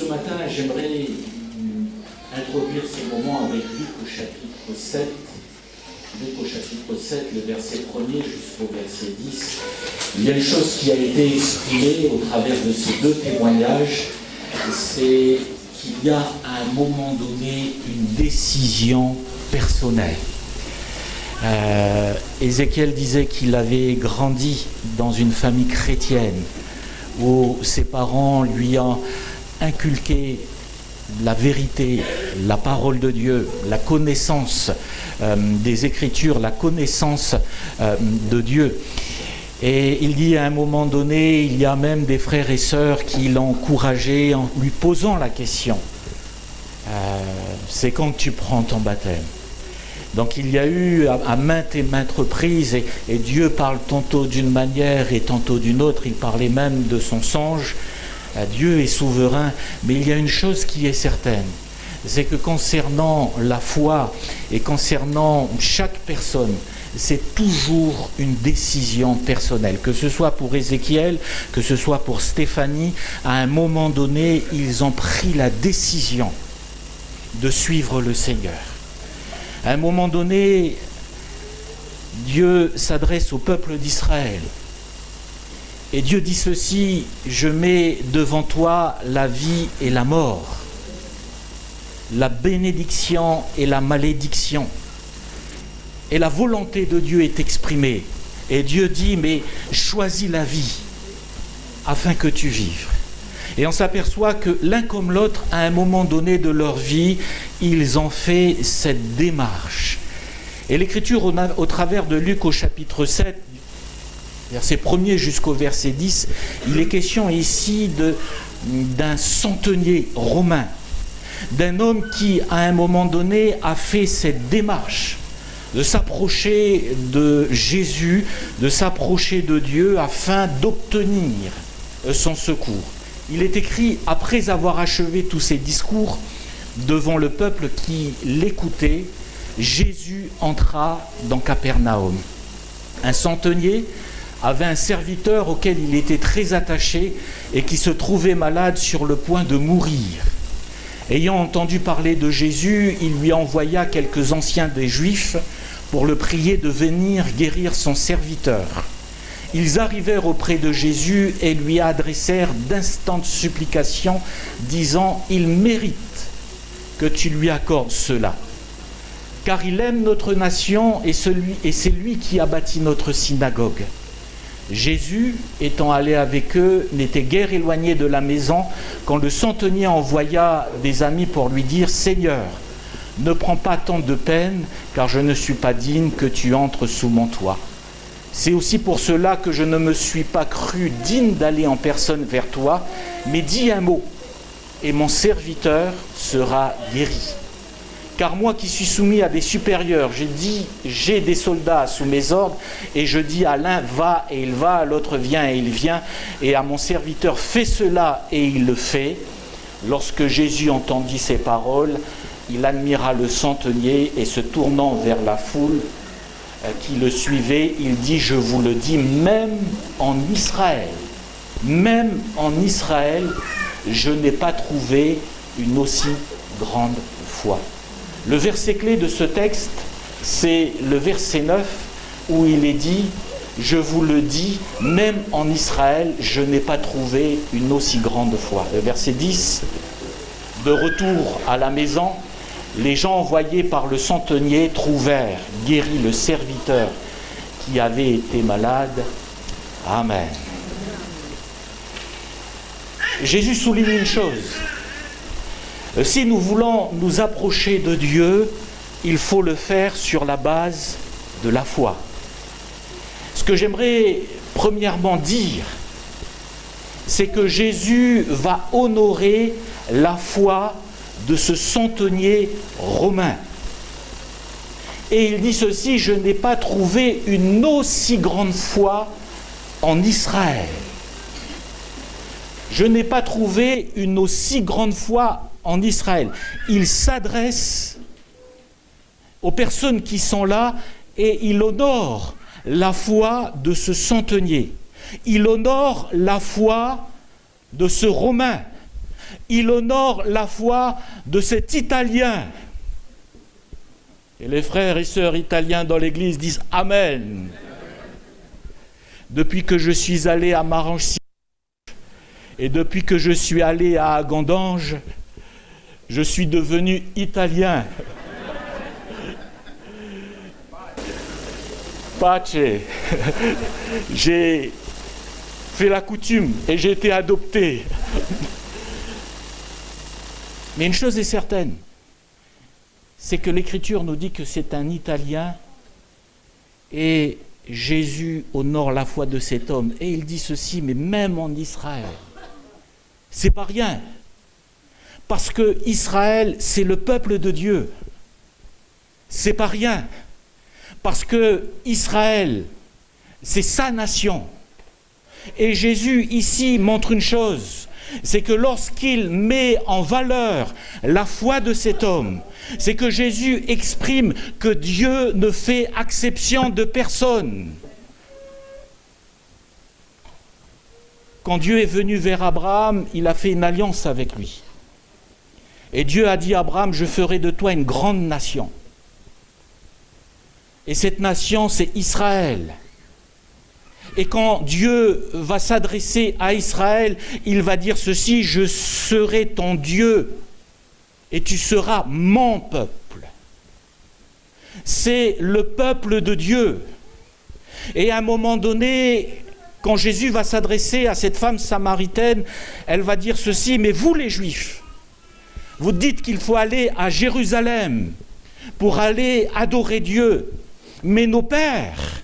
Ce matin, j'aimerais introduire ce moment avec Luc au chapitre 7. Luc au chapitre 7, le verset 1er jusqu'au verset 10. Il y a une chose qui a été exprimée au travers de ces deux témoignages, c'est qu'il y a à un moment donné une décision personnelle. Ézéchiel disait qu'il avait grandi dans une famille chrétienne où ses parents lui ont inculqué la vérité, la parole de Dieu, la connaissance des Écritures, la connaissance de Dieu. Et il dit à un moment donné, il y a même des frères et sœurs qui l'ont encouragé en lui posant la question. C'est quand tu prends ton baptême? Donc il y a eu à maintes et maintes reprises, et Dieu parle tantôt d'une manière et tantôt d'une autre, il parlait même de son songe. Dieu est souverain, mais il y a une chose qui est certaine, c'est que concernant la foi et concernant chaque personne, c'est toujours une décision personnelle. Que ce soit pour Ézéchiel, que ce soit pour Stéphanie, à un moment donné, ils ont pris la décision de suivre le Seigneur. À un moment donné, Dieu s'adresse au peuple d'Israël. Et Dieu dit ceci, je mets devant toi la vie et la mort, la bénédiction et la malédiction. Et la volonté de Dieu est exprimée. Et Dieu dit, mais choisis la vie afin que tu vives. Et on s'aperçoit que l'un comme l'autre, à un moment donné de leur vie, ils ont fait cette démarche. Et l'Écriture, au travers de Luc au chapitre 7, verset 1er jusqu'au verset 10, il est question ici d'un centenier romain, d'un homme qui, à un moment donné, a fait cette démarche de s'approcher de Jésus, de s'approcher de Dieu afin d'obtenir son secours. Il est écrit, après avoir achevé tous ses discours devant le peuple qui l'écoutait, Jésus entra dans Capernaum. Un centenier avait un serviteur auquel il était très attaché et qui se trouvait malade sur le point de mourir. Ayant entendu parler de Jésus, il lui envoya quelques anciens des Juifs pour le prier de venir guérir son serviteur. Ils arrivèrent auprès de Jésus et lui adressèrent d'instantes supplications, disant « Il mérite que tu lui accordes cela, car il aime notre nation et c'est lui qui a bâti notre synagogue. » Jésus, étant allé avec eux, n'était guère éloigné de la maison quand le centenier envoya des amis pour lui dire « Seigneur, ne prends pas tant de peine, car je ne suis pas digne que tu entres sous mon toit. C'est aussi pour cela que je ne me suis pas cru digne d'aller en personne vers toi, mais dis un mot, et mon serviteur sera guéri. Car moi qui suis soumis à des supérieurs, j'ai des soldats sous mes ordres, et je dis à l'un, va, et il va, à l'autre, viens, et il vient, et à mon serviteur, fais cela, et il le fait. » Lorsque Jésus entendit ces paroles, il admira le centenier, et se tournant vers la foule qui le suivait, il dit, je vous le dis, même en Israël, je n'ai pas trouvé une aussi grande foi. Le verset clé de ce texte, c'est le verset 9, où il est dit, je vous le dis, même en Israël, je n'ai pas trouvé une aussi grande foi. Le verset 10, de retour à la maison, les gens envoyés par le centenier trouvèrent guéri le serviteur qui avait été malade. Amen. Jésus souligne une chose. Si nous voulons nous approcher de Dieu, il faut le faire sur la base de la foi. Ce que j'aimerais premièrement dire, c'est que Jésus va honorer la foi de ce centenier romain. Et il dit ceci, je n'ai pas trouvé une aussi grande foi en Israël. Je n'ai pas trouvé une aussi grande foi en Israël. Il s'adresse aux personnes qui sont là et il honore la foi de ce centenier. Il honore la foi de ce Romain. Il honore la foi de cet Italien. Et les frères et sœurs italiens dans l'Église disent « Amen ». Depuis que je suis allé à Marancy et depuis que je suis allé à Agandange, je suis devenu italien. Pace. J'ai fait la coutume et j'ai été adopté. Mais une chose est certaine, c'est que l'Écriture nous dit que c'est un Italien et Jésus honore la foi de cet homme. Et il dit ceci, mais même en Israël, c'est pas rien. Parce que Israël, c'est le peuple de Dieu. C'est pas rien. Parce que Israël, c'est sa nation. Et Jésus, ici, montre une chose, c'est que lorsqu'il met en valeur la foi de cet homme, c'est que Jésus exprime que Dieu ne fait exception de personne. Quand Dieu est venu vers Abraham, il a fait une alliance avec lui. Et Dieu a dit à Abraham, je ferai de toi une grande nation. Et cette nation, c'est Israël. Et quand Dieu va s'adresser à Israël, il va dire ceci, je serai ton Dieu et tu seras mon peuple. C'est le peuple de Dieu. Et à un moment donné, quand Jésus va s'adresser à cette femme samaritaine, elle va dire ceci, mais vous les Juifs, vous dites qu'il faut aller à Jérusalem pour aller adorer Dieu. Mais nos pères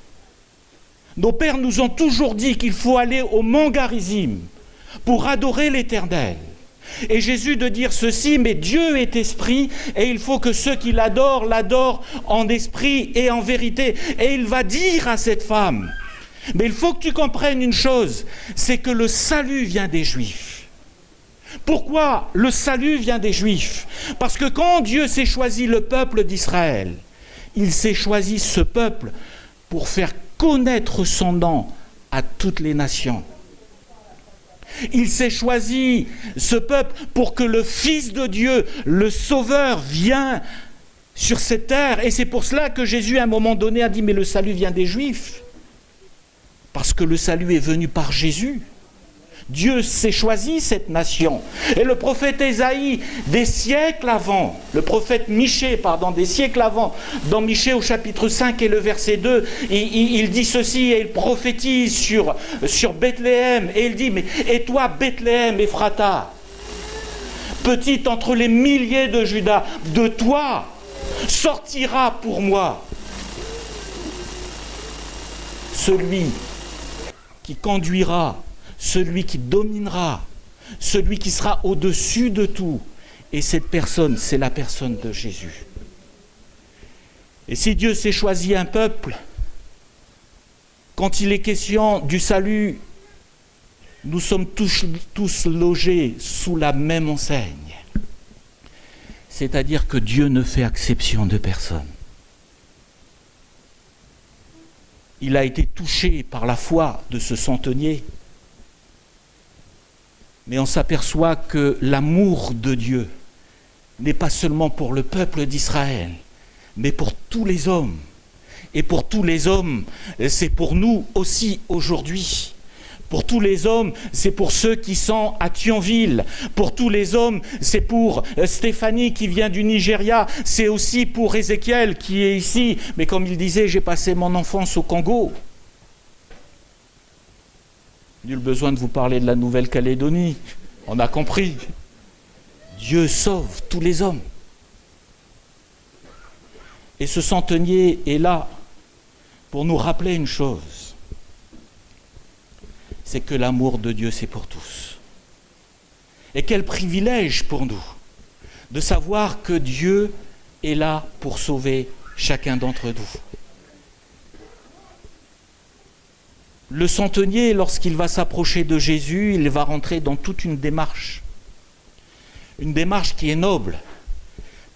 nous ont toujours dit qu'il faut aller au mont Garizim pour adorer l'Éternel. Et Jésus de dire ceci, mais Dieu est esprit et il faut que ceux qui l'adorent en esprit et en vérité. Et il va dire à cette femme, mais il faut que tu comprennes une chose, c'est que le salut vient des Juifs. Pourquoi le salut vient des Juifs? Parce que quand Dieu s'est choisi le peuple d'Israël, il s'est choisi ce peuple pour faire connaître son nom à toutes les nations. Il s'est choisi ce peuple pour que le Fils de Dieu, le Sauveur, vienne sur cette terre. Et c'est pour cela que Jésus, à un moment donné, a dit « Mais le salut vient des Juifs. » Parce que le salut est venu par Jésus. Dieu s'est choisi cette nation. Et le prophète Ésaïe, des siècles avant, le prophète Michée, des siècles avant, dans Michée au chapitre 5 et le verset 2, il dit ceci et il prophétise sur Bethléem. Et il dit, mais et toi Bethléem, Ephrata, petite entre les milliers de Juda, de toi sortira pour moi celui qui conduira, celui qui dominera, celui qui sera au-dessus de tout. Et cette personne, c'est la personne de Jésus. Et si Dieu s'est choisi un peuple, quand il est question du salut, nous sommes tous logés sous la même enseigne. C'est-à-dire que Dieu ne fait exception de personne. Il a été touché par la foi de ce centenier. Mais on s'aperçoit que l'amour de Dieu n'est pas seulement pour le peuple d'Israël, mais pour tous les hommes. Et pour tous les hommes, c'est pour nous aussi aujourd'hui. Pour tous les hommes, c'est pour ceux qui sont à Thionville. Pour tous les hommes, c'est pour Stéphanie qui vient du Nigeria. C'est aussi pour Ézéchiel qui est ici. Mais comme il disait, j'ai passé mon enfance au Congo. Nul besoin de vous parler de la Nouvelle-Calédonie. On a compris. Dieu sauve tous les hommes. Et ce centenier est là pour nous rappeler une chose. C'est que l'amour de Dieu, c'est pour tous. Et quel privilège pour nous de savoir que Dieu est là pour sauver chacun d'entre nous. Le centenier, lorsqu'il va s'approcher de Jésus, il va rentrer dans toute une démarche qui est noble,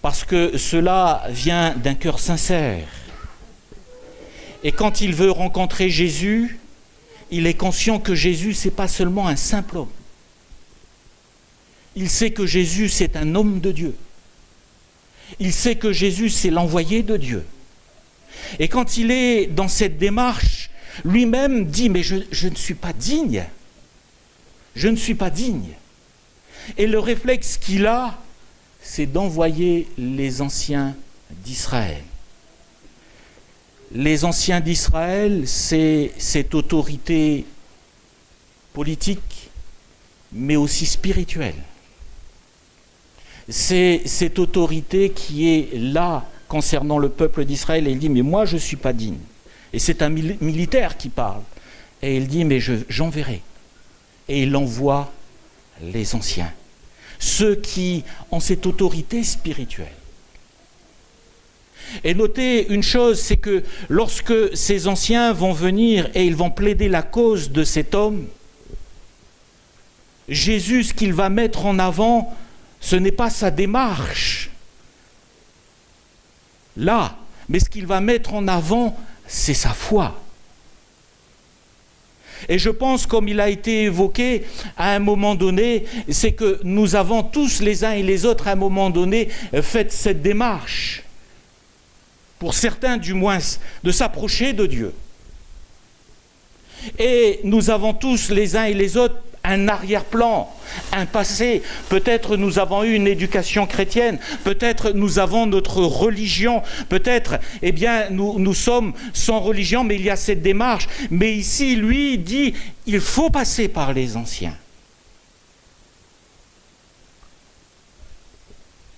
parce que cela vient d'un cœur sincère. Et quand il veut rencontrer Jésus, il est conscient que Jésus, ce n'est pas seulement un simple homme. Il sait que Jésus, c'est un homme de Dieu. Il sait que Jésus, c'est l'envoyé de Dieu. Et quand il est dans cette démarche, lui-même dit, mais je ne suis pas digne. Je ne suis pas digne. Et le réflexe qu'il a, c'est d'envoyer les anciens d'Israël. Les anciens d'Israël, c'est cette autorité politique, mais aussi spirituelle. C'est cette autorité qui est là concernant le peuple d'Israël. Et il dit, mais moi je ne suis pas digne. Et c'est un militaire qui parle. Et il dit, mais j'enverrai. Et il envoie les anciens, ceux qui ont cette autorité spirituelle. Et notez une chose, c'est que lorsque ces anciens vont venir et ils vont plaider la cause de cet homme, Jésus, ce qu'il va mettre en avant, ce n'est pas sa démarche, là, mais ce qu'il va mettre en avant, c'est sa foi. Et je pense, comme il a été évoqué à un moment donné, c'est que nous avons tous les uns et les autres à un moment donné fait cette démarche, pour certains du moins, de s'approcher de Dieu. Et nous avons tous les uns et les autres un arrière-plan, un passé. Peut-être nous avons eu une éducation chrétienne, peut-être nous avons notre religion, peut-être nous sommes sans religion, mais il y a cette démarche. Mais ici, lui, dit, il faut passer par les anciens.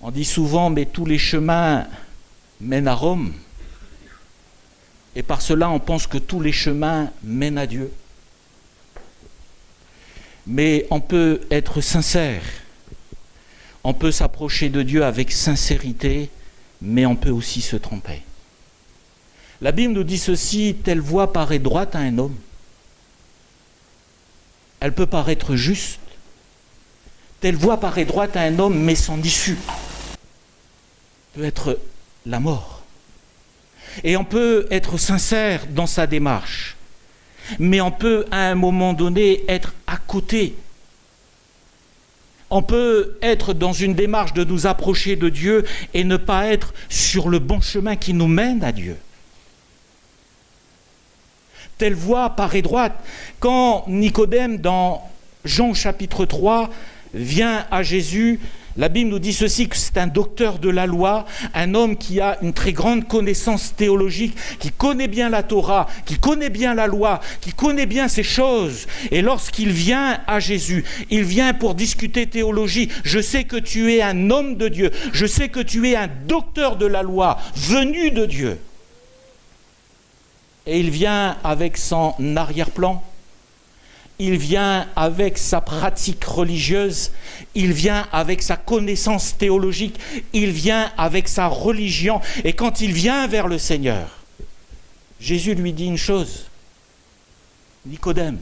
On dit souvent, mais tous les chemins mènent à Rome. Et par cela, on pense que tous les chemins mènent à Dieu. Mais on peut être sincère, on peut s'approcher de Dieu avec sincérité, mais on peut aussi se tromper. La Bible nous dit ceci, telle voie paraît droite à un homme. Elle peut paraître juste. Telle voie paraît droite à un homme, mais son issue peut être la mort. Et on peut être sincère dans sa démarche. Mais on peut, à un moment donné, être à côté. On peut être dans une démarche de nous approcher de Dieu et ne pas être sur le bon chemin qui nous mène à Dieu. Telle voie paraît droite. Quand Nicodème, dans Jean chapitre 3, vient à Jésus, la Bible nous dit ceci, que c'est un docteur de la loi, un homme qui a une très grande connaissance théologique, qui connaît bien la Torah, qui connaît bien la loi, qui connaît bien ces choses. Et lorsqu'il vient à Jésus, il vient pour discuter théologie. Je sais que tu es un homme de Dieu, je sais que tu es un docteur de la loi, venu de Dieu. Et il vient avec son arrière-plan. Il vient avec sa pratique religieuse, il vient avec sa connaissance théologique, il vient avec sa religion. Et quand il vient vers le Seigneur, Jésus lui dit une chose, Nicodème,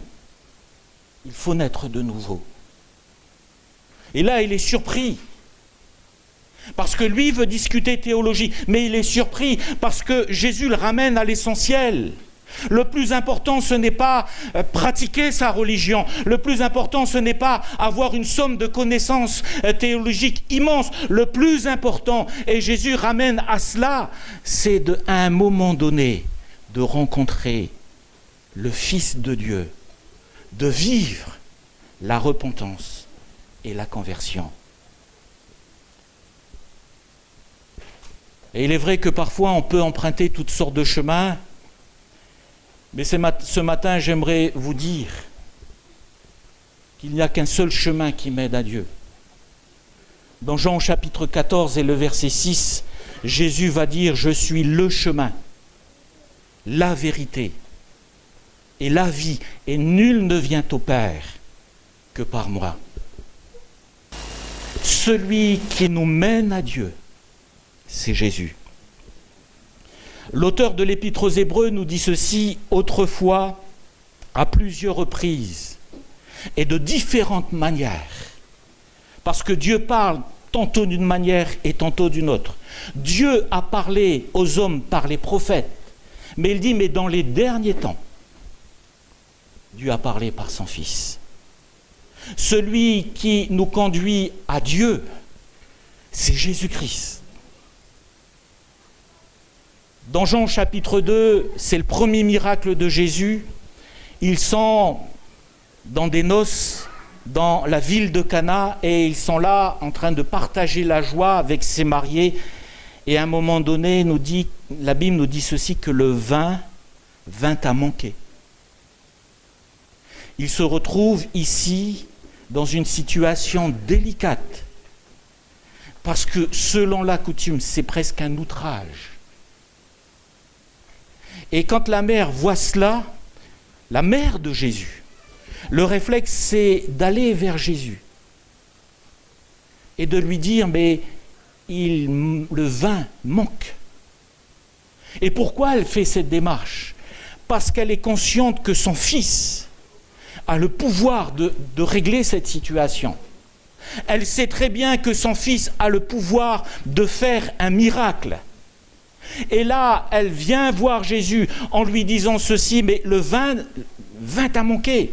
il faut naître de nouveau. Et là, il est surpris, parce que lui veut discuter théologie, mais il est surpris parce que Jésus le ramène à l'essentiel. Le plus important, ce n'est pas pratiquer sa religion. Le plus important, ce n'est pas avoir une somme de connaissances théologiques immenses. Le plus important, et Jésus ramène à cela, c'est à un moment donné de rencontrer le Fils de Dieu, de vivre la repentance et la conversion. Et il est vrai que parfois on peut emprunter toutes sortes de chemins. Mais ce matin, j'aimerais vous dire qu'il n'y a qu'un seul chemin qui mène à Dieu. Dans Jean chapitre 14 et le verset 6, Jésus va dire « Je suis le chemin, la vérité et la vie, et nul ne vient au Père que par moi. » Celui qui nous mène à Dieu, c'est Jésus. L'auteur de l'Épître aux Hébreux nous dit ceci, autrefois, à plusieurs reprises et de différentes manières, parce que Dieu parle tantôt d'une manière et tantôt d'une autre. Dieu a parlé aux hommes par les prophètes, mais il dit, mais dans les derniers temps, Dieu a parlé par son Fils. Celui qui nous conduit à Dieu, c'est Jésus-Christ. Dans Jean chapitre 2, c'est le premier miracle de Jésus. Ils sont dans des noces dans la ville de Cana et ils sont là en train de partager la joie avec ses mariés. Et à un moment donné, la Bible nous dit ceci, que le vin vint à manquer. Ils se retrouvent ici dans une situation délicate parce que selon la coutume, c'est presque un outrage. Et quand la mère voit cela, la mère de Jésus, le réflexe c'est d'aller vers Jésus et de lui dire mais le vin manque. Et pourquoi elle fait cette démarche? Parce qu'elle est consciente que son fils a le pouvoir de régler cette situation. Elle sait très bien que son fils a le pouvoir de faire un miracle. Et là, elle vient voir Jésus en lui disant ceci, mais le vin a manqué.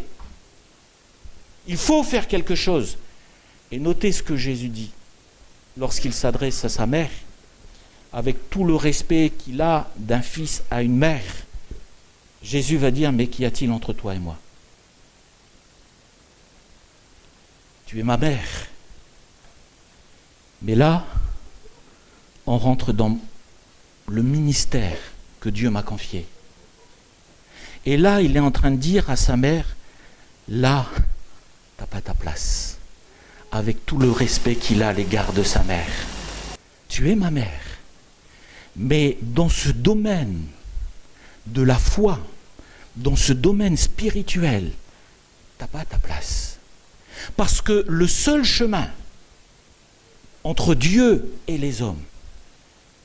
Il faut faire quelque chose. Et notez ce que Jésus dit lorsqu'il s'adresse à sa mère, avec tout le respect qu'il a d'un fils à une mère. Jésus va dire, mais qu'y a-t-il entre toi et moi? Tu es ma mère. Mais là, on rentre dans le ministère que Dieu m'a confié. Et là, il est en train de dire à sa mère, là, t'as pas ta place. Avec tout le respect qu'il a à l'égard de sa mère. Tu es ma mère. Mais dans ce domaine de la foi, dans ce domaine spirituel, t'as pas ta place. Parce que le seul chemin entre Dieu et les hommes,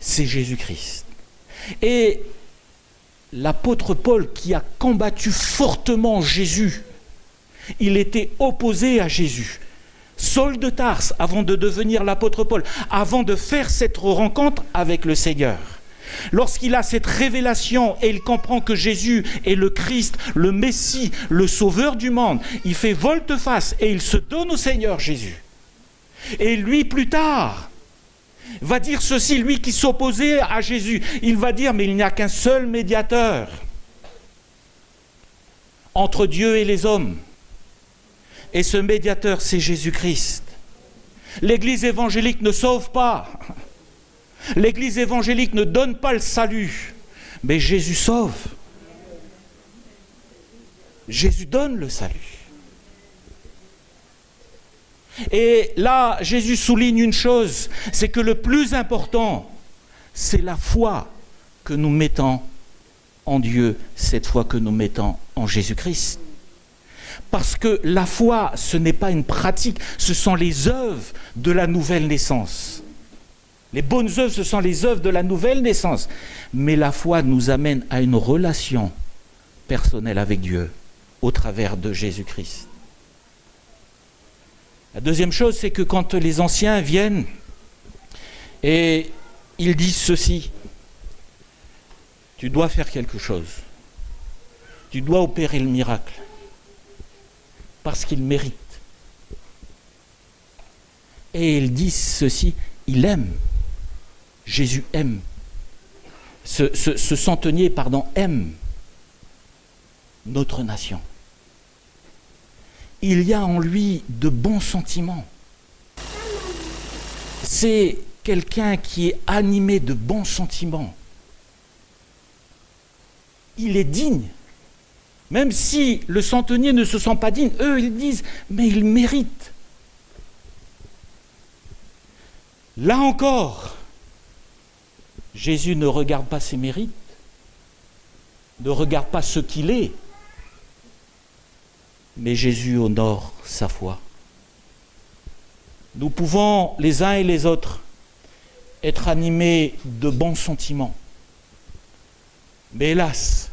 c'est Jésus-Christ. Et l'apôtre Paul, qui a combattu fortement Jésus, il était opposé à Jésus. Saul de Tarse, avant de devenir l'apôtre Paul, avant de faire cette rencontre avec le Seigneur, lorsqu'il a cette révélation et il comprend que Jésus est le Christ, le Messie, le Sauveur du monde, il fait volte-face et il se donne au Seigneur Jésus. Et lui, plus tard, va dire ceci, lui qui s'opposait à Jésus, il va dire, mais il n'y a qu'un seul médiateur entre Dieu et les hommes. Et ce médiateur, c'est Jésus-Christ. L'Église évangélique ne sauve pas. L'Église évangélique ne donne pas le salut. Mais Jésus sauve. Jésus donne le salut. Et là, Jésus souligne une chose, c'est que le plus important, c'est la foi que nous mettons en Dieu, cette foi que nous mettons en Jésus-Christ. Parce que la foi, ce n'est pas une pratique, ce sont les œuvres de la nouvelle naissance. Les bonnes œuvres, ce sont les œuvres de la nouvelle naissance. Mais la foi nous amène à une relation personnelle avec Dieu au travers de Jésus-Christ. La deuxième chose, c'est que quand les anciens viennent et ils disent ceci, tu dois faire quelque chose. Tu dois opérer le miracle. Parce qu'il mérite. Et ils disent ceci, il aime. Jésus aime. Ce centenier, aime notre nation. Il y a en lui de bons sentiments. C'est quelqu'un qui est animé de bons sentiments. Il est digne. Même si le centenier ne se sent pas digne, eux ils disent, mais il mérite. Là encore, Jésus ne regarde pas ses mérites, ne regarde pas ce qu'il est, mais Jésus honore sa foi. Nous pouvons, les uns et les autres, être animés de bons sentiments. Mais hélas,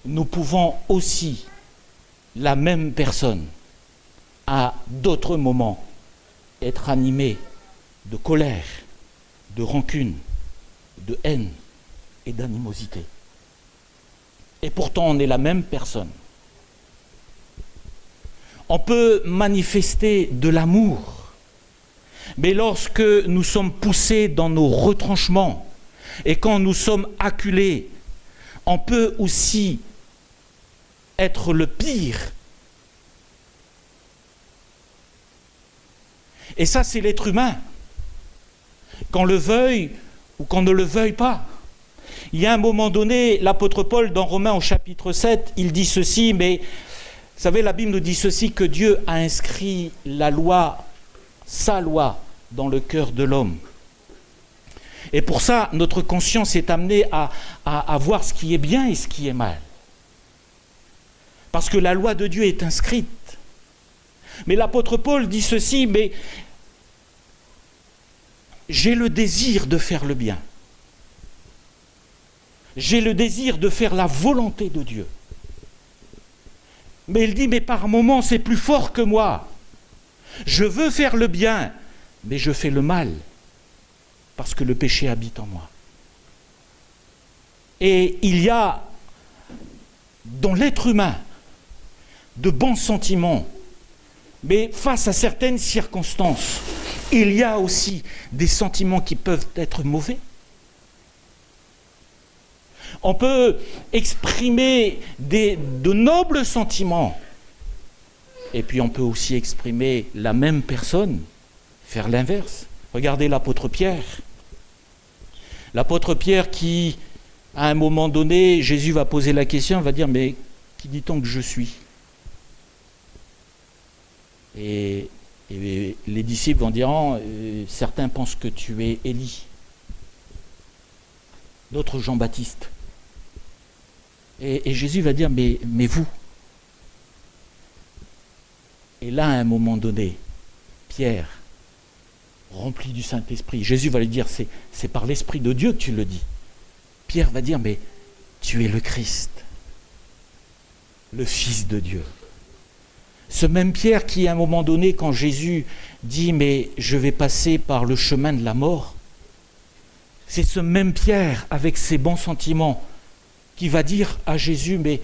nous pouvons aussi, la même personne, à d'autres moments, être animés de colère, de rancune, de haine et d'animosité. Et pourtant, on est la même personne. On peut manifester de l'amour, mais lorsque nous sommes poussés dans nos retranchements et quand nous sommes acculés, on peut aussi être le pire. Et ça, c'est l'être humain, qu'on le veuille ou qu'on ne le veuille pas. Il y a un moment donné, l'apôtre Paul, dans Romains au chapitre 7, il dit ceci, mais vous savez, la Bible nous dit ceci, que Dieu a inscrit la loi, sa loi, dans le cœur de l'homme. Et pour ça, notre conscience est amenée à voir ce qui est bien et ce qui est mal. Parce que la loi de Dieu est inscrite. Mais l'apôtre Paul dit ceci, mais j'ai le désir de faire le bien. J'ai le désir de faire la volonté de Dieu. Mais il dit, mais par moments, c'est plus fort que moi. Je veux faire le bien, mais je fais le mal, parce que le péché habite en moi. Et il y a dans l'être humain de bons sentiments, mais face à certaines circonstances, il y a aussi des sentiments qui peuvent être mauvais. On peut exprimer de nobles sentiments, et puis on peut aussi exprimer la même personne, faire l'inverse. Regardez l'apôtre Pierre. L'apôtre Pierre qui, à un moment donné, Jésus va poser la question, va dire, mais qui dit-on que je suis ? Et les disciples vont dire, certains pensent que tu es Élie, d'autres Jean-Baptiste. Et Jésus va dire, mais vous ? Et là, à un moment donné, Pierre, rempli du Saint-Esprit, Jésus va lui dire, c'est par l'Esprit de Dieu que tu le dis. Pierre va dire, mais tu es le Christ, le Fils de Dieu. Ce même Pierre qui, à un moment donné, quand Jésus dit, mais je vais passer par le chemin de la mort, c'est ce même Pierre, avec ses bons sentiments, qui va dire à Jésus, mais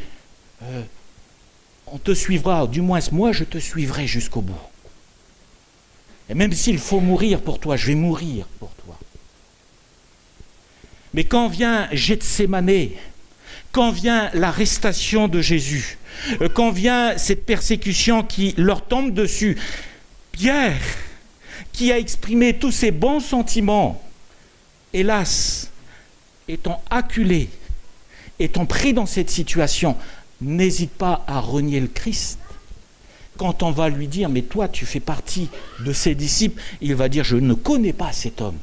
on te suivra, du moins moi je te suivrai jusqu'au bout. Et même s'il faut mourir pour toi, je vais mourir pour toi. Mais quand vient Gethsémanée, quand vient l'arrestation de Jésus, quand vient cette persécution qui leur tombe dessus, Pierre, qui a exprimé tous ses bons sentiments, hélas, étant acculé, étant pris dans cette situation, n'hésite pas à renier le Christ. Quand on va lui dire, mais toi tu fais partie de ses disciples, il va dire, je ne connais pas cet homme.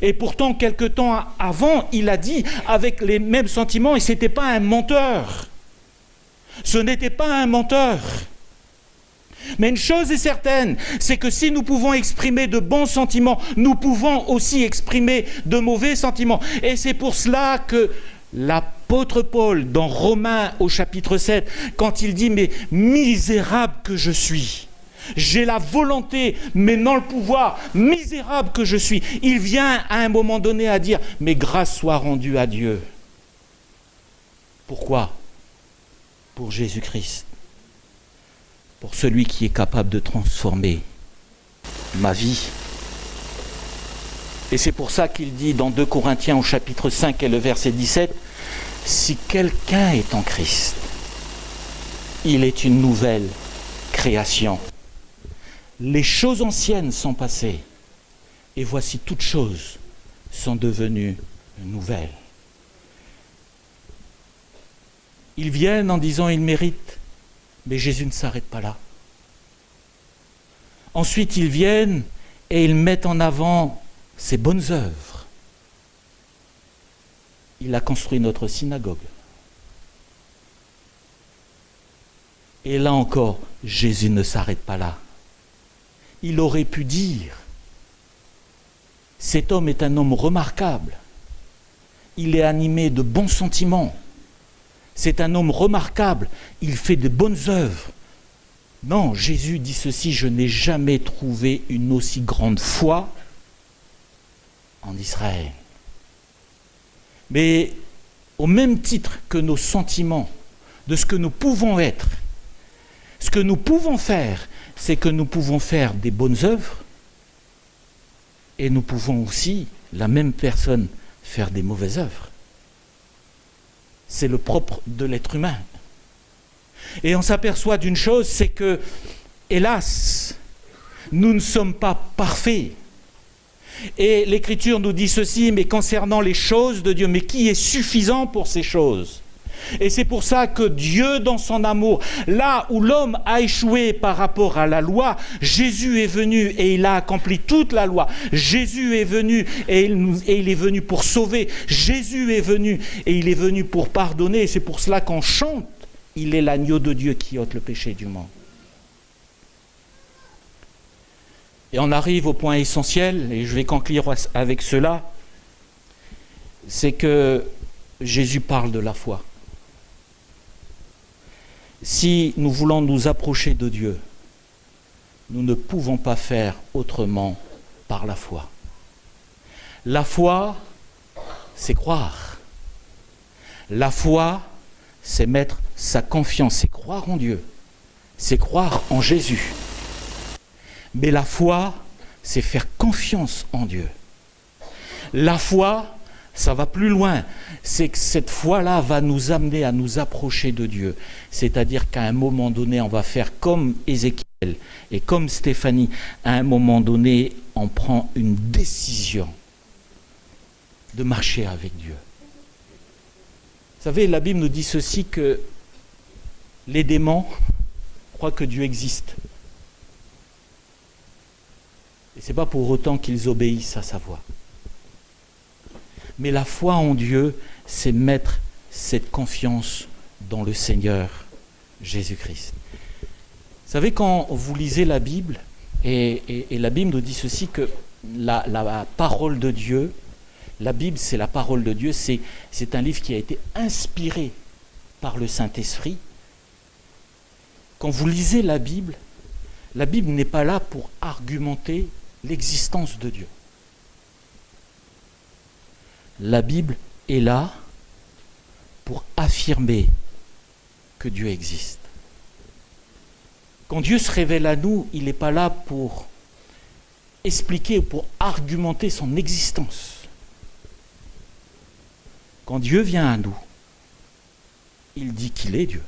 Et pourtant, quelque temps avant, il a dit, avec les mêmes sentiments, et ce n'était pas un menteur. Ce n'était pas un menteur. Mais une chose est certaine, c'est que si nous pouvons exprimer de bons sentiments, nous pouvons aussi exprimer de mauvais sentiments. Et c'est pour cela que l'apôtre Paul, dans Romains au chapitre 7, quand il dit « Mais misérable que je suis, j'ai la volonté, mais non le pouvoir, misérable que je suis », il vient à un moment donné à dire « Mais grâce soit rendue à Dieu ». Pourquoi ? Pour Jésus-Christ. Pour celui qui est capable de transformer ma vie. Et c'est pour ça qu'il dit dans 2 Corinthiens au chapitre 5 et le verset 17, « Si quelqu'un est en Christ, il est une nouvelle création. Les choses anciennes sont passées, et voici toutes choses sont devenues nouvelles. » Ils viennent en disant « ils méritent », mais Jésus ne s'arrête pas là. Ensuite, ils viennent et ils mettent en avant ses bonnes œuvres. Il a construit notre synagogue. Et là encore, Jésus ne s'arrête pas là. Il aurait pu dire, cet homme est un homme remarquable. Il est animé de bons sentiments. C'est un homme remarquable, il fait de bonnes œuvres. Non, Jésus dit ceci, je n'ai jamais trouvé une aussi grande foi en Israël. Mais au même titre que nos sentiments, de ce que nous pouvons être, Ce que nous pouvons faire, c'est que nous pouvons faire des bonnes œuvres et nous pouvons aussi, la même personne, faire des mauvaises œuvres. C'est le propre de l'être humain. Et on s'aperçoit d'une chose, c'est que, hélas, nous ne sommes pas parfaits. Et l'Écriture nous dit ceci, mais concernant les choses de Dieu, mais qui est suffisant pour ces choses? Et c'est pour ça que Dieu, dans son amour, là où l'homme a échoué par rapport à la loi, Jésus est venu et il a accompli toute la loi. Jésus est venu et il est venu pour sauver. Jésus est venu et il est venu pour pardonner. Et c'est pour cela qu'on chante, il est l'agneau de Dieu qui ôte le péché du monde. Et on arrive au point essentiel, et je vais conclure avec cela, c'est que Jésus parle de la foi. Si nous voulons nous approcher de Dieu, nous ne pouvons pas faire autrement par la foi. La foi, c'est croire. La foi, c'est mettre sa confiance, c'est croire en Dieu, c'est croire en Jésus. Mais la foi, c'est faire confiance en Dieu. La foi, ça va plus loin. C'est que cette foi-là va nous amener à nous approcher de Dieu. C'est-à-dire qu'à un moment donné, on va faire comme Ézéchiel et comme Stéphanie. À un moment donné, on prend une décision de marcher avec Dieu. Vous savez, la Bible nous dit ceci, que les démons croient que Dieu existe. Et ce n'est pas pour autant qu'ils obéissent à sa voix. Mais la foi en Dieu, c'est mettre cette confiance dans le Seigneur Jésus-Christ. Vous savez, quand vous lisez la Bible, et la Bible nous dit ceci, que la parole de Dieu, la Bible c'est la parole de Dieu, c'est un livre qui a été inspiré par le Saint-Esprit. Quand vous lisez la Bible n'est pas là pour argumenter l'existence de Dieu. La Bible est là pour affirmer que Dieu existe. Quand Dieu se révèle à nous, il n'est pas là pour expliquer ou pour argumenter son existence. Quand Dieu vient à nous, il dit qu'il est Dieu.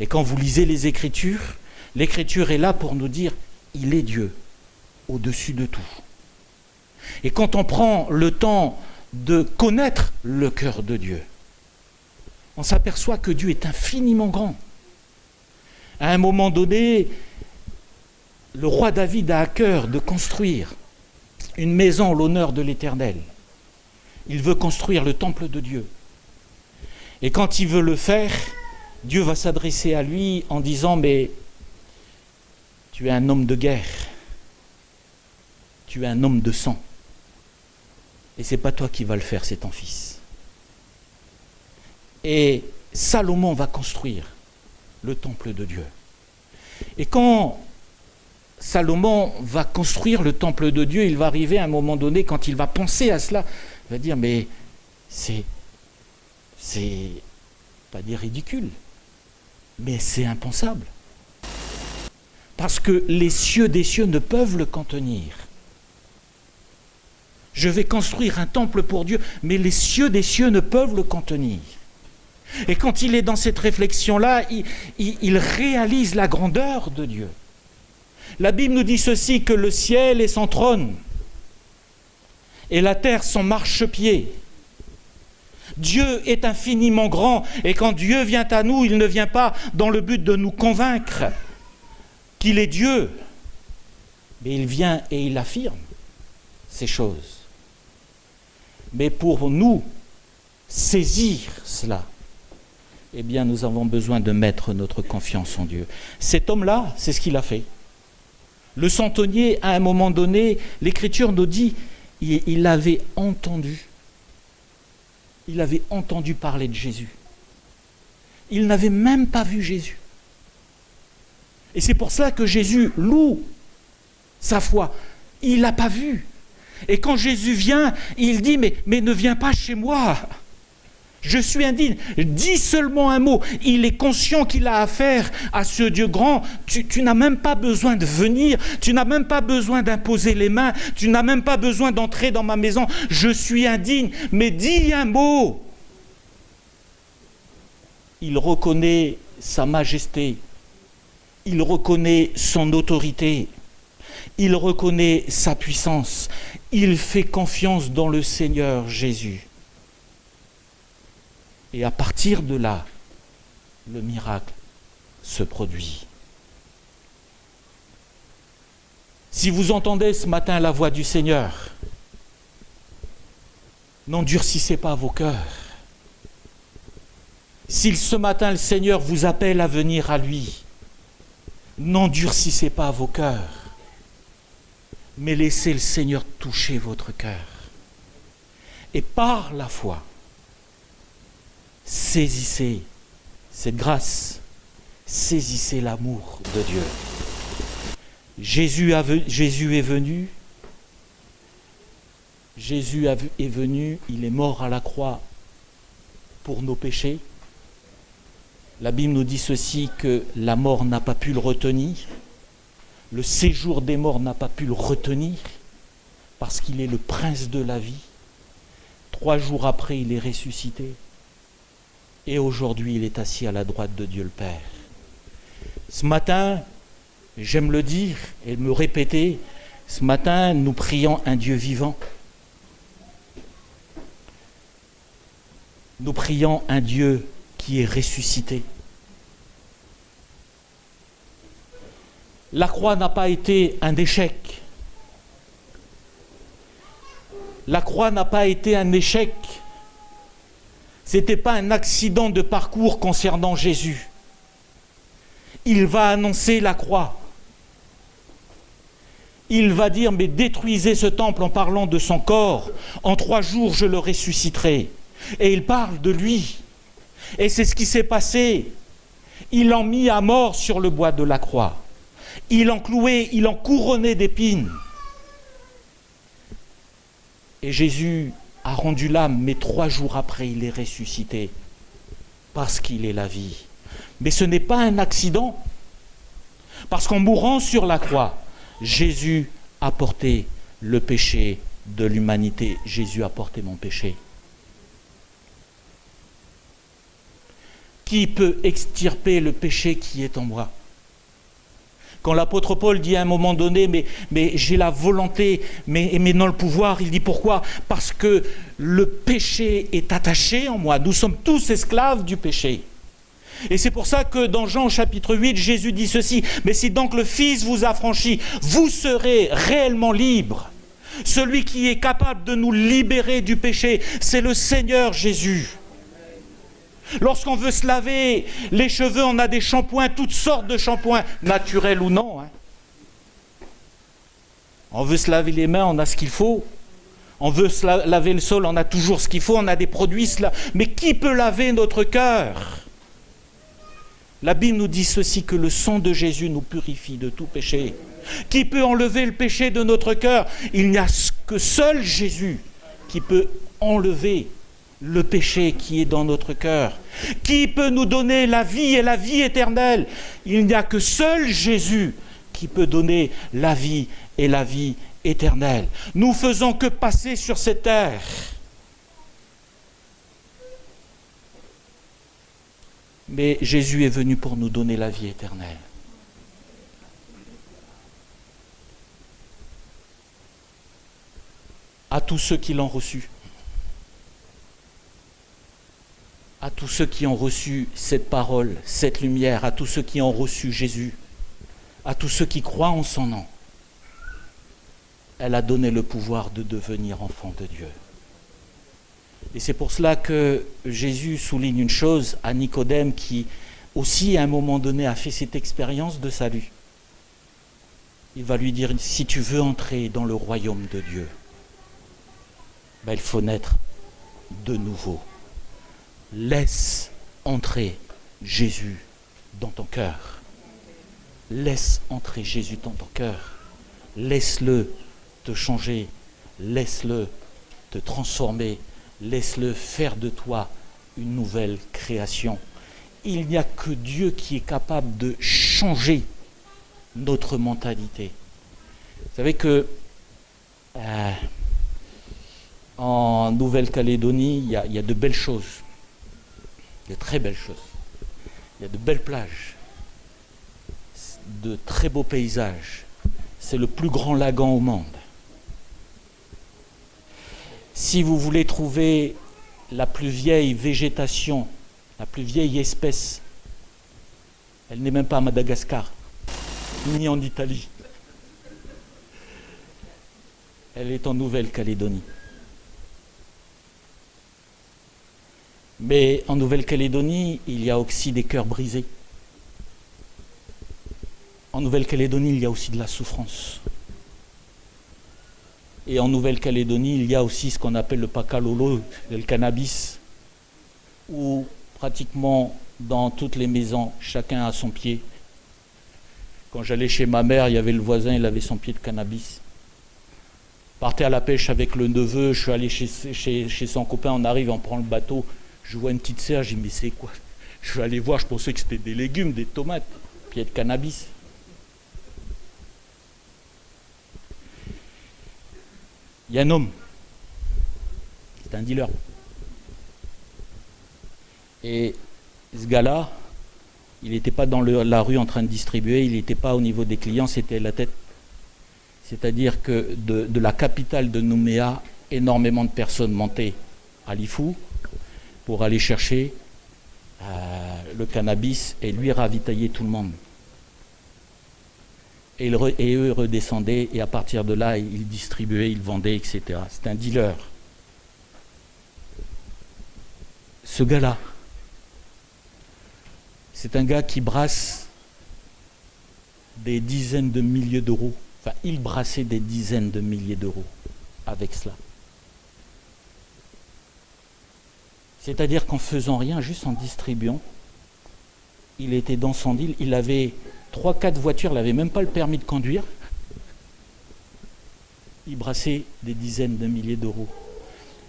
Et quand vous lisez les Écritures, l'Écriture est là pour nous dire il est Dieu, au-dessus de tout. Et quand on prend le temps de connaître le cœur de Dieu, on s'aperçoit que Dieu est infiniment grand. À un moment donné, le roi David a à cœur de construire une maison en l'honneur de l'Éternel. Il veut construire le temple de Dieu. Et quand il veut le faire, Dieu va s'adresser à lui en disant « Mais tu es un homme de guerre, tu es un homme de sang. Et ce n'est pas toi qui vas le faire, c'est ton fils. » Et Salomon va construire le temple de Dieu. Et quand Salomon va construire le temple de Dieu, il va arriver à un moment donné, quand il va penser à cela, il va dire, mais c'est pas dire ridicule, mais c'est impensable. Parce que les cieux des cieux ne peuvent le contenir. Je vais construire un temple pour Dieu, mais les cieux des cieux ne peuvent le contenir. Et quand il est dans cette réflexion-là, il réalise la grandeur de Dieu. La Bible nous dit ceci, que le ciel est son trône et la terre son marchepied. Dieu est infiniment grand, et quand Dieu vient à nous, il ne vient pas dans le but de nous convaincre qu'il est Dieu, mais il vient et il affirme ces choses. Mais pour nous saisir cela, eh bien nous avons besoin de mettre notre confiance en Dieu. Cet homme-là, c'est ce qu'il a fait. Le centenier, à un moment donné, l'Écriture nous dit, il avait entendu parler de Jésus. Il n'avait même pas vu Jésus. Et c'est pour cela que Jésus loue sa foi. Il ne l'a pas vu. Et quand Jésus vient, il dit, mais ne viens pas chez moi. Je suis indigne. Dis seulement un mot. Il est conscient qu'il a affaire à ce Dieu grand. Tu n'as même pas besoin de venir. Tu n'as même pas besoin d'imposer les mains. Tu n'as même pas besoin d'entrer dans ma maison. Je suis indigne. Mais dis un mot. Il reconnaît sa majesté. Il reconnaît son autorité. Il reconnaît sa puissance. Il fait confiance dans le Seigneur Jésus. Et à partir de là, le miracle se produit. Si vous entendez ce matin la voix du Seigneur, n'endurcissez pas vos cœurs. Si ce matin le Seigneur vous appelle à venir à lui, n'endurcissez pas vos cœurs, mais laissez le Seigneur toucher votre cœur. Et par la foi, saisissez cette grâce, saisissez l'amour de Dieu. Jésus est venu, il est mort à la croix pour nos péchés. La Bible nous dit ceci, que la mort n'a pas pu le retenir, le séjour des morts n'a pas pu le retenir, parce qu'il est le prince de la vie. 3 jours après, il est ressuscité. Et aujourd'hui, il est assis à la droite de Dieu le Père. Ce matin, j'aime le dire et me répéter, ce matin, nous prions un Dieu vivant. Nous prions un Dieu qui est ressuscité. La croix n'a pas été un échec. La croix n'a pas été un échec. Ce n'était pas un accident de parcours concernant Jésus. Il va annoncer la croix. Il va dire, mais détruisez ce temple en parlant de son corps. En 3 jours, je le ressusciterai. Et il parle de lui. Et c'est ce qui s'est passé. Il l'en mit à mort sur le bois de la croix. Il l'en clouait, il l'en couronnait d'épines. Et Jésus a rendu l'âme, mais 3 jours après, il est ressuscité, parce qu'il est la vie. Mais ce n'est pas un accident, parce qu'en mourant sur la croix, Jésus a porté le péché de l'humanité. Jésus a porté mon péché. Qui peut extirper le péché qui est en moi ? Quand l'apôtre Paul dit à un moment donné, mais j'ai la volonté, mais non le pouvoir, il dit pourquoi ? Parce que le péché est attaché en moi. Nous sommes tous esclaves du péché. Et c'est pour ça que dans Jean chapitre 8, Jésus dit ceci, mais si donc le Fils vous a franchi, vous serez réellement libres. Celui qui est capable de nous libérer du péché, c'est le Seigneur Jésus. Lorsqu'on veut se laver les cheveux, on a des shampoings, toutes sortes de shampoings, naturels ou non. On veut se laver les mains, on a ce qu'il faut. On veut se laver le sol, on a toujours ce qu'il faut, on a des produits. Mais qui peut laver notre cœur ? La Bible nous dit ceci, que le sang de Jésus nous purifie de tout péché. Qui peut enlever le péché de notre cœur ? Il n'y a que seul Jésus qui peut enlever le péché qui est dans notre cœur. Qui peut nous donner la vie et la vie éternelle ? Il n'y a que seul Jésus qui peut donner la vie et la vie éternelle. Nous faisons que passer sur cette terre. Mais Jésus est venu pour nous donner la vie éternelle. À tous ceux qui l'ont reçu, à tous ceux qui ont reçu cette parole, cette lumière, à tous ceux qui ont reçu Jésus, à tous ceux qui croient en son nom, elle a donné le pouvoir de devenir enfant de Dieu. Et c'est pour cela que Jésus souligne une chose à Nicodème, qui aussi à un moment donné a fait cette expérience de salut. Il va lui dire, si tu veux entrer dans le royaume de Dieu, il faut naître de nouveau. Laisse entrer Jésus dans ton cœur. Laisse entrer Jésus dans ton cœur. Laisse-le te changer. Laisse-le te transformer. Laisse-le faire de toi une nouvelle création. Il n'y a que Dieu qui est capable de changer notre mentalité. Vous savez que en Nouvelle-Calédonie, il y a de belles choses, de très belles choses. Il y a de belles plages, de très beaux paysages. C'est le plus grand lagon au monde. Si vous voulez trouver la plus vieille végétation, la plus vieille espèce, elle n'est même pas à Madagascar, ni en Italie. Elle est en Nouvelle-Calédonie. Mais en Nouvelle-Calédonie, il y a aussi des cœurs brisés. En Nouvelle-Calédonie, il y a aussi de la souffrance. Et en Nouvelle-Calédonie, il y a aussi ce qu'on appelle le pakalolo, le cannabis, où pratiquement dans toutes les maisons, chacun a son pied. Quand j'allais chez ma mère, il y avait le voisin, il avait son pied de cannabis. Partais à la pêche avec le neveu, je suis allé chez son copain, on arrive, on prend le bateau, je vois une petite serre, je dis mais c'est quoi? Je suis allé voir, je pensais que c'était des légumes, des tomates, pied de cannabis. Il y a un homme, c'est un dealer. Et ce gars-là, il n'était pas dans la rue en train de distribuer, il n'était pas au niveau des clients, c'était la tête. C'est-à-dire que de la capitale de Nouméa, énormément de personnes montaient à Lifou pour aller chercher le cannabis et lui ravitailler tout le monde. Et eux redescendaient et à partir de là, ils distribuaient, ils vendaient, etc. C'est un dealer. Ce gars-là, c'est un gars qui brasse des dizaines de milliers d'euros. Enfin, il brassait des dizaines de milliers d'euros avec cela. C'est-à-dire qu'en faisant rien, juste en distribuant, il était dans son deal, il avait 3-4 voitures, il n'avait même pas le permis de conduire. Il brassait des dizaines de milliers d'euros.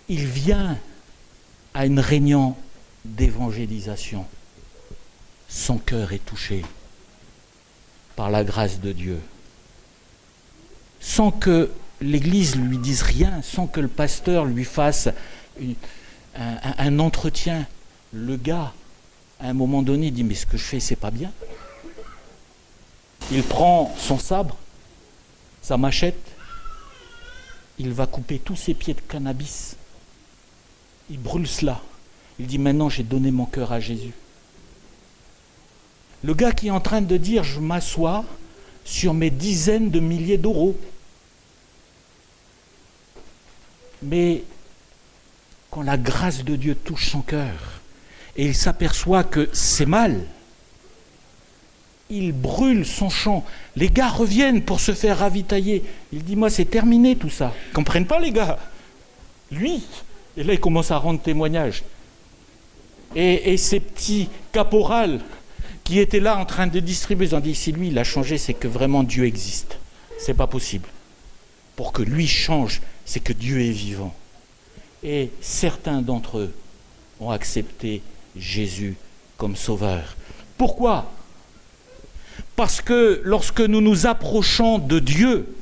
Il vient à une réunion d'évangélisation. Son cœur est touché par la grâce de Dieu. Sans que l'Église lui dise rien, sans que le pasteur lui fasse un entretien, le gars, à un moment donné, dit « Mais ce que je fais, c'est pas bien ». Il prend son sabre, sa machette, il va couper tous ses pieds de cannabis. Il brûle cela. Il dit « Maintenant, j'ai donné mon cœur à Jésus ». Le gars qui est en train de dire « Je m'assois sur mes dizaines de milliers d'euros ». Mais quand la grâce de Dieu touche son cœur et il s'aperçoit que c'est mal, il brûle son champ. Les gars reviennent pour se faire ravitailler. Il dit, moi c'est terminé tout ça. Ils ne comprennent pas les gars. Lui, et là il commence à rendre témoignage. Et ces petits caporals qui étaient là en train de distribuer, ils ont dit, si lui il a changé, c'est que vraiment Dieu existe. C'est pas possible. Pour que lui change, c'est que Dieu est vivant. Et certains d'entre eux ont accepté Jésus comme sauveur. Pourquoi ? Parce que lorsque nous nous approchons de Dieu,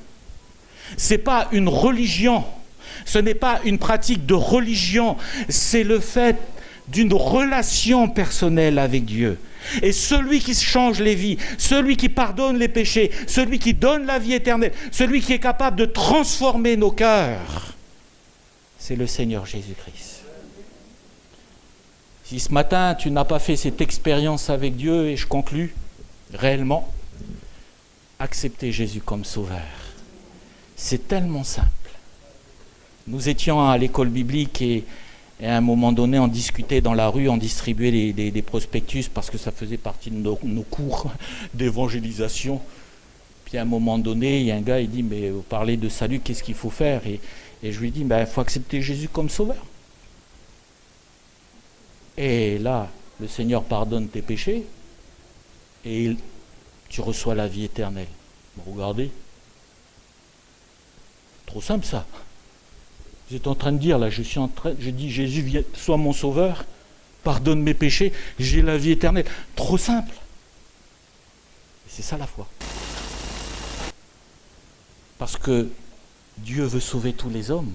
ce n'est pas une religion, ce n'est pas une pratique de religion, c'est le fait d'une relation personnelle avec Dieu. Et celui qui change les vies, celui qui pardonne les péchés, celui qui donne la vie éternelle, celui qui est capable de transformer nos cœurs, c'est le Seigneur Jésus-Christ. Si ce matin tu n'as pas fait cette expérience avec Dieu, et je conclus, réellement, accepter Jésus comme sauveur. C'est tellement simple. Nous étions à l'école biblique et à un moment donné, on discutait dans la rue, on distribuait des prospectus parce que ça faisait partie de nos cours d'évangélisation. Puis à un moment donné, il y a un gars, il dit, mais vous parlez de salut, qu'est-ce qu'il faut faire ? Et je lui dis, il faut accepter Jésus comme sauveur. Et là, le Seigneur pardonne tes péchés et tu reçois la vie éternelle. Vous regardez ? Trop simple ça. Vous êtes en train de dire, là, je dis Jésus, sois mon sauveur. pardonne mes péchés, j'ai la vie éternelle. Trop simple. C'est ça la foi. Parce que Dieu veut sauver tous les hommes.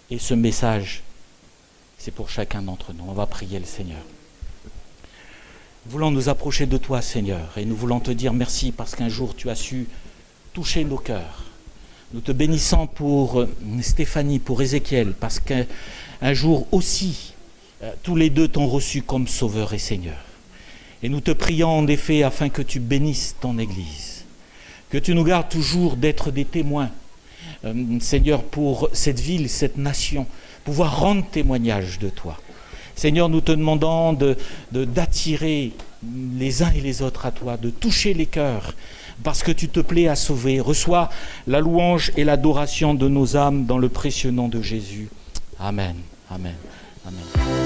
Et ce message, c'est pour chacun d'entre nous. On va prier le Seigneur. Nous voulons nous approcher de toi, Seigneur, et nous voulons te dire merci parce qu'un jour tu as su toucher nos cœurs. Nous te bénissons pour Stéphanie, pour Ézéchiel, parce qu'un jour aussi, tous les deux t'ont reçu comme Sauveur et Seigneur. Et nous te prions en effet afin que tu bénisses ton Église, que tu nous gardes toujours d'être des témoins, Seigneur, pour cette ville, cette nation, pouvoir rendre témoignage de toi. Seigneur, nous te demandons d'attirer les uns et les autres à toi, de toucher les cœurs, parce que tu te plais à sauver. Reçois la louange et l'adoration de nos âmes dans le précieux nom de Jésus. Amen, amen, amen.